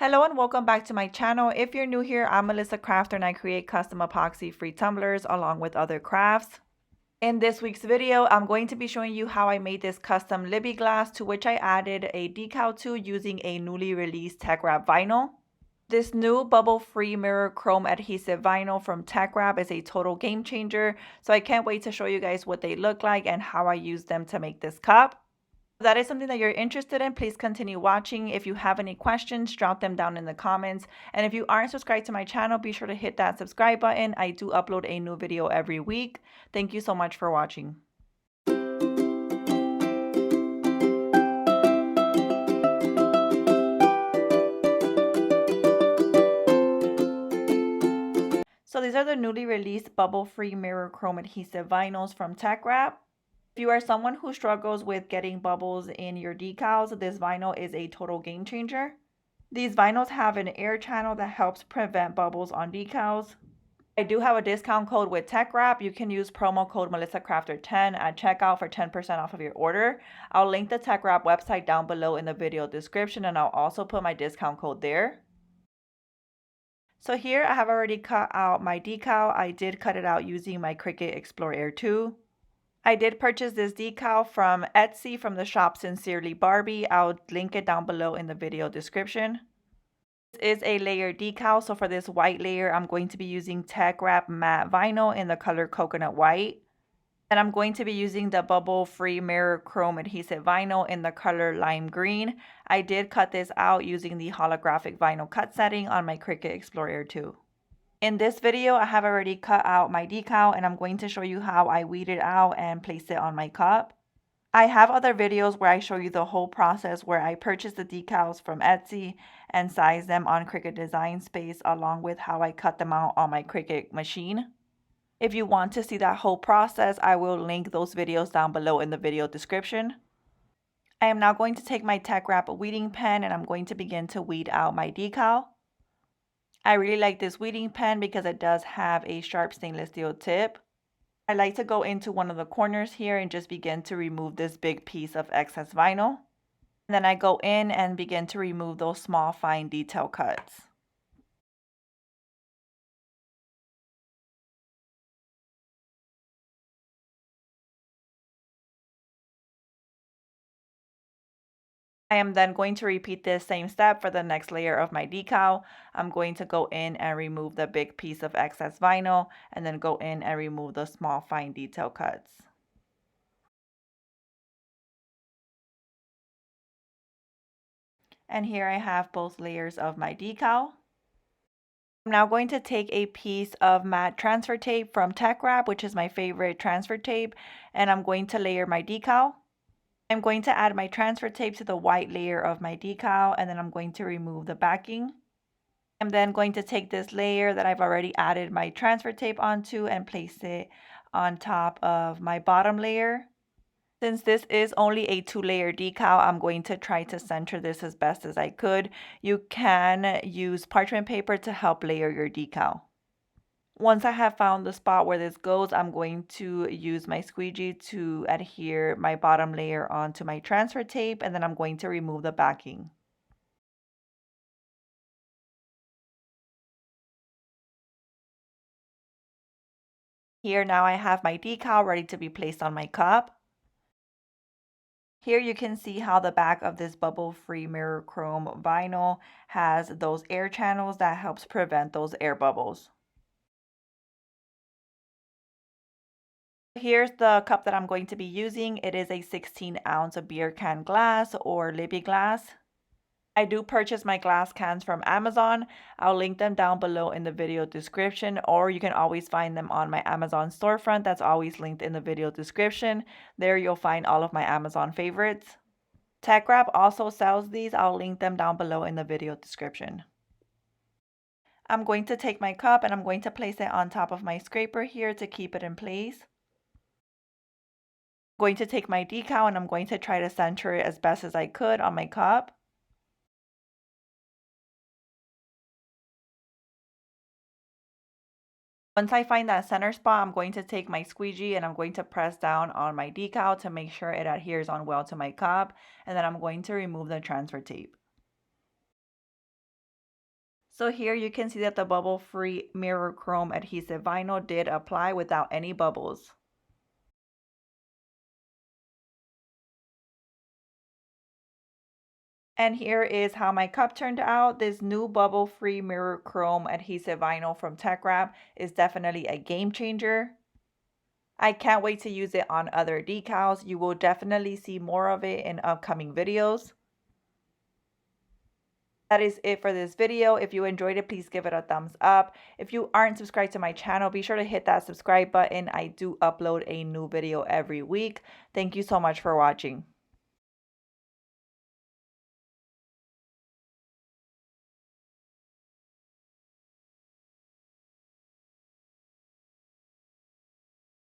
Hello and welcome back to my channel. If you're new here, I'm Melissa Crafter and I create custom epoxy free tumblers along with other crafts. In this week's video, I'm going to be showing you how I made this custom Libbey glass to which I added a decal to using a newly released Teckwrap vinyl. This new bubble-free mirror chrome adhesive vinyl from Teckwrap is a total game changer, so I can't wait to show you guys what they look like and how I use them to make this cup. If that is something that you're interested in, please continue watching. If you have any questions, drop them down in the comments. And if you aren't subscribed to my channel, be sure to hit that subscribe button. I do upload a new video every week. Thank you so much for watching. So these are the newly released bubble-free mirror chrome adhesive vinyls from Teckwrap. If you are someone who struggles with getting bubbles in your decals, this vinyl is a total game changer. These vinyls have an air channel that helps prevent bubbles on decals. I do have a discount code with Teckwrap. You can use promo code MelissaCrafter10 at checkout for 10% off of your order. I'll link the Teckwrap website down below in the video description, and I'll also put my discount code there. So here I have already cut out my decal. I did cut it out using my Cricut Explore Air 2. I did purchase this decal from Etsy from the shop Sincerely Barbie. I'll link it down below in the video description. This is a layered decal, so for this white layer, I'm going to be using Teckwrap matte vinyl in the color coconut white. And I'm going to be using the bubble-free mirror chrome adhesive vinyl in the color lime green. I did cut this out using the holographic vinyl cut setting on my Cricut Explore Air 2. In this video, I have already cut out my decal and I'm going to show you how I weed it out and place it on my cup. I have other videos where I show you the whole process where I purchased the decals from Etsy and size them on Cricut Design Space along with how I cut them out on my Cricut machine. If you want to see that whole process, I will link those videos down below in the video description. I am now going to take my Teckwrap weeding pen and I'm going to begin to weed out my decal. I really like this weeding pen because it does have a sharp stainless steel tip. I like to go into one of the corners here and just begin to remove this big piece of excess vinyl. And then I go in and begin to remove those small fine detail cuts. I am then going to repeat this same step for the next layer of my decal. I'm going to go in and remove the big piece of excess vinyl and then go in and remove the small fine detail cuts. And here I have both layers of my decal. I'm now going to take a piece of matte transfer tape from Teckwrap, which is my favorite transfer tape, and I'm going to layer my decal. I'm going to add my transfer tape to the white layer of my decal and then I'm going to remove the backing. I'm then going to take this layer that I've already added my transfer tape onto and place it on top of my bottom layer. Since this is only a 2-layer decal, I'm going to try to center this as best as I could. You can use parchment paper to help layer your decal. Once I have found the spot where this goes, I'm going to use my squeegee to adhere my bottom layer onto my transfer tape, and then I'm going to remove the backing. Here now I have my decal ready to be placed on my cup. Here you can see how the back of this bubble-free mirror chrome vinyl has those air channels that helps prevent those air bubbles. Here's the cup that I'm going to be using. It is a 16-ounce beer can glass or Libbey glass. I do purchase my glass cans from Amazon. I'll link them down below in the video description, or you can always find them on my Amazon storefront. That's always linked in the video description. There you'll find all of my Amazon favorites. Teckwrap also sells these. I'll link them down below in the video description. I'm going to take my cup and I'm going to place it on top of my scraper here to keep it in place. I'm going to take my decal and I'm going to try to center it as best as I could on my cup. Once I find that center spot, I'm going to take my squeegee and I'm going to press down on my decal to make sure it adheres on well to my cup, and then I'm going to remove the transfer tape. So here you can see that the bubble-free mirror chrome adhesive vinyl did apply without any bubbles. And here is how my cup turned out. This new bubble-free mirror chrome adhesive vinyl from Teckwrap is definitely a game changer. I can't wait to use it on other decals. You will definitely see more of it in upcoming videos. That is it for this video. If you enjoyed it, please give it a thumbs up. If you aren't subscribed to my channel, be sure to hit that subscribe button. I do upload a new video every week. Thank you so much for watching.